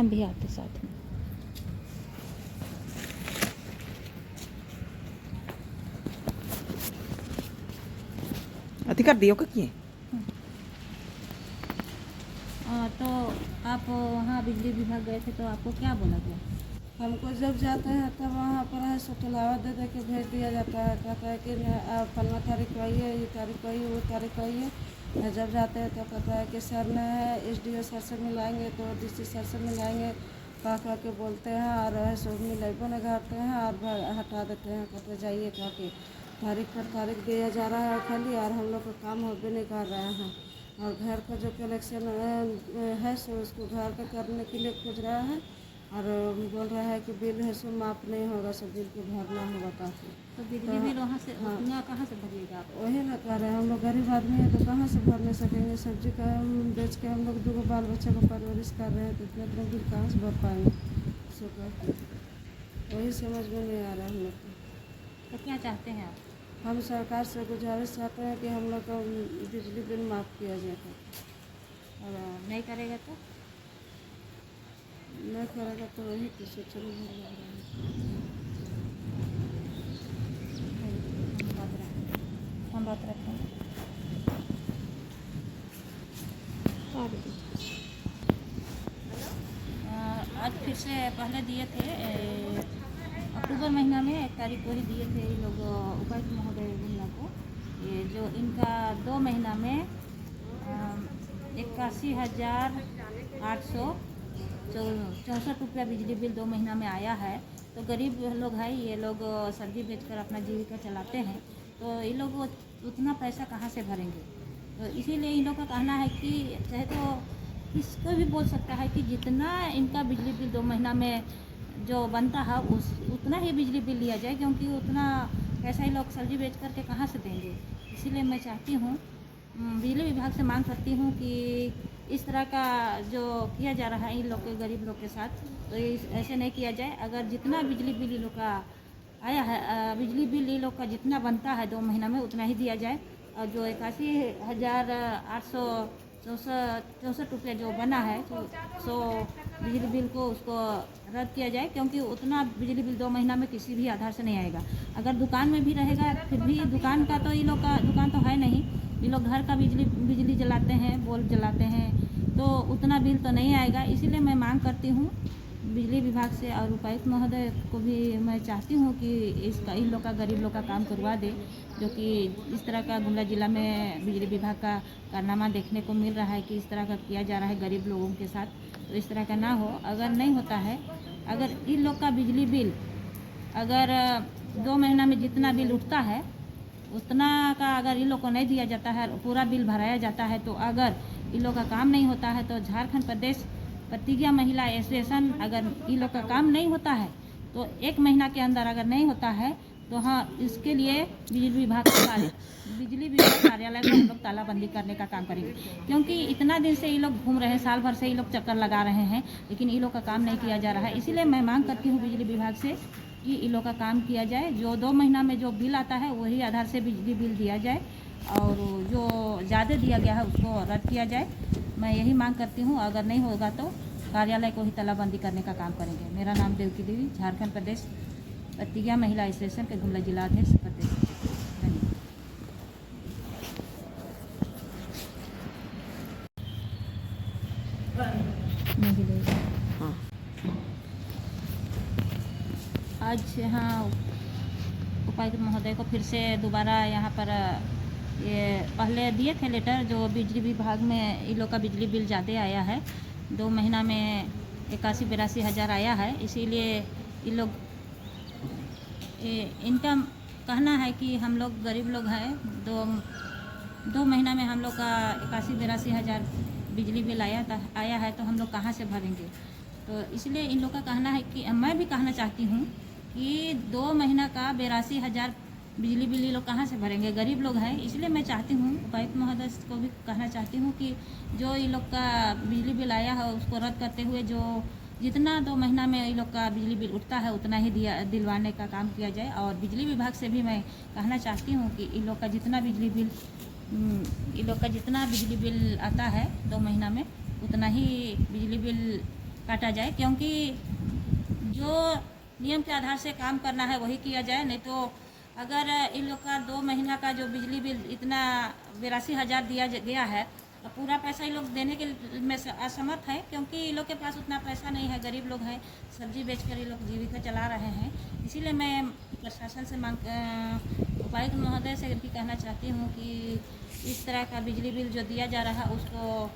हम भी आते साथ में। अधिकार दियो का किए। तो आप वहाँ बिजली विभाग गए थे तो आपको क्या बोला गया? हमको जब जाते हैं तब वहाँ पर है सो टलावा दे दे के भेज दिया जाता है, कहता है कि आप फलना तारीख को आइए, ये तारीख को आइए, वो तारीख को आइए। जब जाते हैं तो कहता है कि सर ने SDO सर से मिलाएंगे, तो DC सर से मिलाएंगे, कह के बोलते हैं और है सो मिलाइबो न घाटते हैं और हटा देते हैं, कहते जाइए कह के। तारीख पर तारीख दिया जा रहा है खाली, और हम लोग का काम हो भी नहीं कर रहे हैं। और घर का जो कलेक्शन है सो उसको घर का करने के लिए खोज रहा है, और बोल रहा है कि बिल है सो माफ नहीं होगा, सब बिल को भरना होगा काफ़ी। तो बिजली बिल वहाँ से उतना कहाँ से भरिएगा आप? वही ना कह रहे हैं, हम लोग गरीब आदमी हैं तो कहाँ से भर नहीं सकेंगे। सब्जी का बेच के हम लोग 2 बाल बच्चे को परवरिश कर रहे हैं, तो इतना बिल कहाँ से भर पाएंगे। सो वही समझ में नहीं आ रहा है हम लोग को। तो क्या चाहते हैं आप? हम सरकार से गुजारिश चाहते हैं कि हम लोग का बिजली बिल माफ़ किया जाए, और नहीं करेगा तो? नहीं करेगा तो वही तो सोचने में लग रहा है। हम बात रखते हैं। आज फिर से पहले दिए थे अक्टूबर महीना में 1 तारीख को ही दिए थे ये लोग उपायुक्त महोदय गुमला को। ये जो इनका 2 महीना में 81,864 रुपया बिजली बिल 2 महीना में आया है। तो गरीब लोग हैं, ये लोग सब्जी बेचकर अपना जीविका चलाते हैं, तो ये लोग उतना पैसा कहाँ से भरेंगे। तो इसीलिए इन लोग का कहना है कि चाहे तो इसको भी बोल सकता है कि जितना इनका बिजली बिल 2 महीना में जो बनता है उतना ही बिजली बिल लिया जाए, क्योंकि उतना पैसा ही लोग सब्जी बेच करके कहाँ से देंगे। इसीलिए मैं चाहती हूँ, बिजली विभाग से मांग करती हूँ कि इस तरह का जो किया जा रहा है इन लोग के गरीब लोग के साथ, तो ऐसे नहीं किया जाए। अगर जितना बिजली बिल इन लोग का आया है, बिजली बिल इन लोग का जितना बनता है 2 महीना में उतना ही दिया जाए, और जो 81,864 रुपया जो बना है सो बिजली बिल को उसको रद्द किया जाए, क्योंकि उतना बिजली बिल 2 महीना में किसी भी आधार से नहीं आएगा। अगर दुकान में भी रहेगा फिर भी दुकान का तो ये लोग का दुकान तो है नहीं, ये लोग घर का बिजली जलाते हैं, बल्ब जलाते हैं, तो उतना बिल तो नहीं आएगा। इसीलिए मैं मांग करती हूँ बिजली विभाग से और उपायुक्त महोदय को भी मैं चाहती हूँ कि इसका इन लोग का गरीब लोग का काम करवा दे, जो कि इस तरह का गुमला ज़िला में बिजली विभाग का कारनामा देखने को मिल रहा है कि इस तरह का किया जा रहा है गरीब लोगों के साथ। तो इस तरह का ना हो। अगर नहीं होता है, अगर इन लोग का बिजली बिल अगर 2 महीना में जितना बिल उठता है उतना का अगर इन लोग को नहीं दिया जाता है, पूरा बिल भराया जाता है, तो अगर इन लोग का काम नहीं होता है तो झारखंड प्रदेश प्रतिज्ञा महिला एसोसिएशन अगर इन लोग का काम नहीं होता है तो 1 महीना के अंदर अगर नहीं होता है तो हाँ, इसके लिए बिजली विभाग कार्यालय को हम लोग तालाबंदी करने का काम करेंगे, क्योंकि इतना दिन से ये लोग घूम रहे हैं, साल भर से ये लोग चक्कर लगा रहे हैं, लेकिन ये लोग का काम नहीं किया जा रहा है। इसीलिए मैं मांग करती हूँ बिजली विभाग से कि इन लोग का काम किया जाए, जो 2 महीना में जो बिल आता है वही आधार से बिजली बिल दिया जाए, और जो ज़्यादा दिया गया है उसको रद्द किया जाए। मैं यही मांग करती हूँ। अगर नहीं होगा तो कार्यालय को ही तालाबंदी करने का काम करेंगे। मेरा नाम देवकी देवी, झारखंड प्रदेश प्रतिज्ञा महिला एसोसिएशन के गुमला जिला अध्यक्ष प्रदेश। धन्यवाद। हाँ। आज यहाँ उपायुक्त महोदय को फिर से दोबारा यहाँ पर ये पहले दिए थे लेटर, जो बिजली विभाग में इन लोग का बिजली बिल ज़्यादा आया है, 2 महीना में 81-82 हज़ार आया है। इसीलिए इन लोग इनका कहना है कि हम लोग गरीब लोग हैं, 2 महीना में हम लोग का 81-82 हज़ार बिजली बिल आया है, तो हम लोग कहाँ से भरेंगे। तो इसलिए इन लोग का कहना है कि मैं भी कहना चाहती हूँ कि 2 महीना का 82 हज़ार बिजली बिल ये लोग कहाँ से भरेंगे, गरीब लोग हैं। इसलिए मैं चाहती हूँ उपायुक्त महोदय को भी कहना चाहती हूँ कि जो ये लोग का बिजली बिल आया है उसको रद्द करते हुए जो जितना 2 महीना में ये लोग का बिजली बिल उठता है उतना ही दिलवाने का काम किया जाए। और बिजली विभाग से भी मैं कहना चाहती हूँ कि इन लोग का जितना बिजली बिल आता है 2 महीना में उतना ही बिजली बिल काटा जाए, क्योंकि जो नियम के आधार से काम करना है वही किया जाए। नहीं तो अगर इन लोग का 2 महीना का जो बिजली बिल इतना 82,000 दिया गया है, तो पूरा पैसा इन लोग देने के में असमर्थ है, क्योंकि इन लोग के पास उतना पैसा नहीं है, गरीब लोग हैं, सब्जी बेचकर ये लोग जीविका चला रहे हैं। इसीलिए मैं प्रशासन से उपायुक्त महोदय से भी कहना चाहती हूँ कि इस तरह का बिजली बिल जो दिया जा रहा है उसको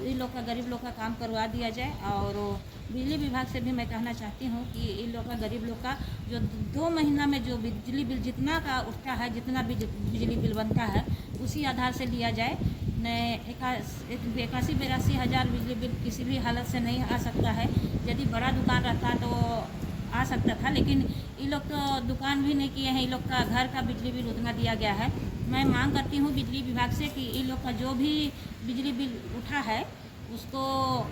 इन लोग का, गरीब लोग का काम करवा दिया जाए। और बिजली विभाग से भी मैं कहना चाहती हूँ कि इन लोग का, गरीब लोग का जो 2 महीना में जो बिजली बिल जितना का उठता है, जितना बिजली बिल बनता है उसी आधार से लिया जाए। 81-82 हज़ार बिजली बिल किसी भी हालत से नहीं आ सकता है। यदि बड़ा दुकान रहता तो आ सकता था, लेकिन इन लोग तो दुकान भी नहीं किए हैं, इन लोग का घर का बिजली बिल उतना दिया गया है। मैं मांग करती हूँ बिजली विभाग से कि इन लोग का जो भी बिजली बिल उठा है उसको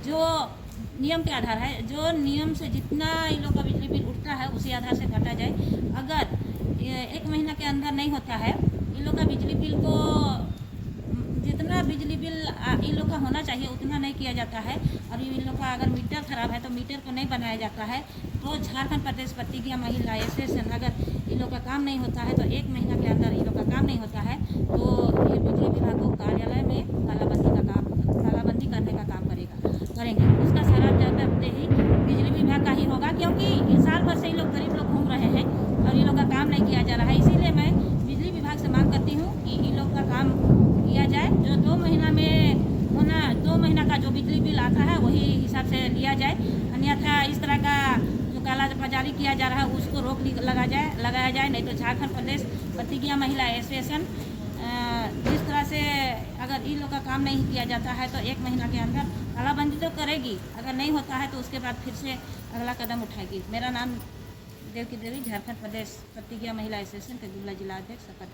जो नियम के आधार है, जो नियम से जितना इन लोग का बिजली बिल उठता है उसी आधार से काटा जाए। अगर 1 महीना के अंदर नहीं होता है, इन लोग का बिजली बिल को जितना बिजली बिल इन लोग का होना चाहिए उतना नहीं किया जाता है, और इन लोग का अगर मीटर खराब है तो मीटर को नहीं बनाया जाता है, तो झारखंड प्रदेश प्रतिज्ञा महिला एसोसिएशन अगर इन लोग का काम नहीं होता है तो 1 महीना के अंदर इन लोग का काम नहीं होता है तो ये बिजली विभाग को कार्यालय में तालाबंदी करने का काम करेंगे। उसका सारा जवाबदेही बिजली विभाग का ही होगा, क्योंकि साल भर से ये लोग, गरीब लोग घूम रहे हैं और इन लोग का काम नहीं किया जा रहा है। इसीलिए मैं बिजली विभाग से मांग करती हूँ कि इन लोग का काम किया जाए, जो 2 महीना में होना, 2 महीना का जो बिजली बिल आता है वही हिसाब से लिया जाए। अन्यथा इस तरह का जो काला बाजारी किया जा रहा है उसको रोक लगाया जाए। नहीं तो झारखंड प्रदेश प्रतिज्ञा महिला एसोसिएशन जिस तरह से अगर इन लोग का काम नहीं किया जाता है तो 1 महीना के अंदर तालाबंदी तो करेगी, अगर नहीं होता है तो उसके बाद फिर से अगला कदम उठाएगी। मेरा नाम देवकी देवी, झारखंड प्रदेश प्रतिज्ञा महिला एसोसिएशन के गुमला जिला अध्यक्ष सपा।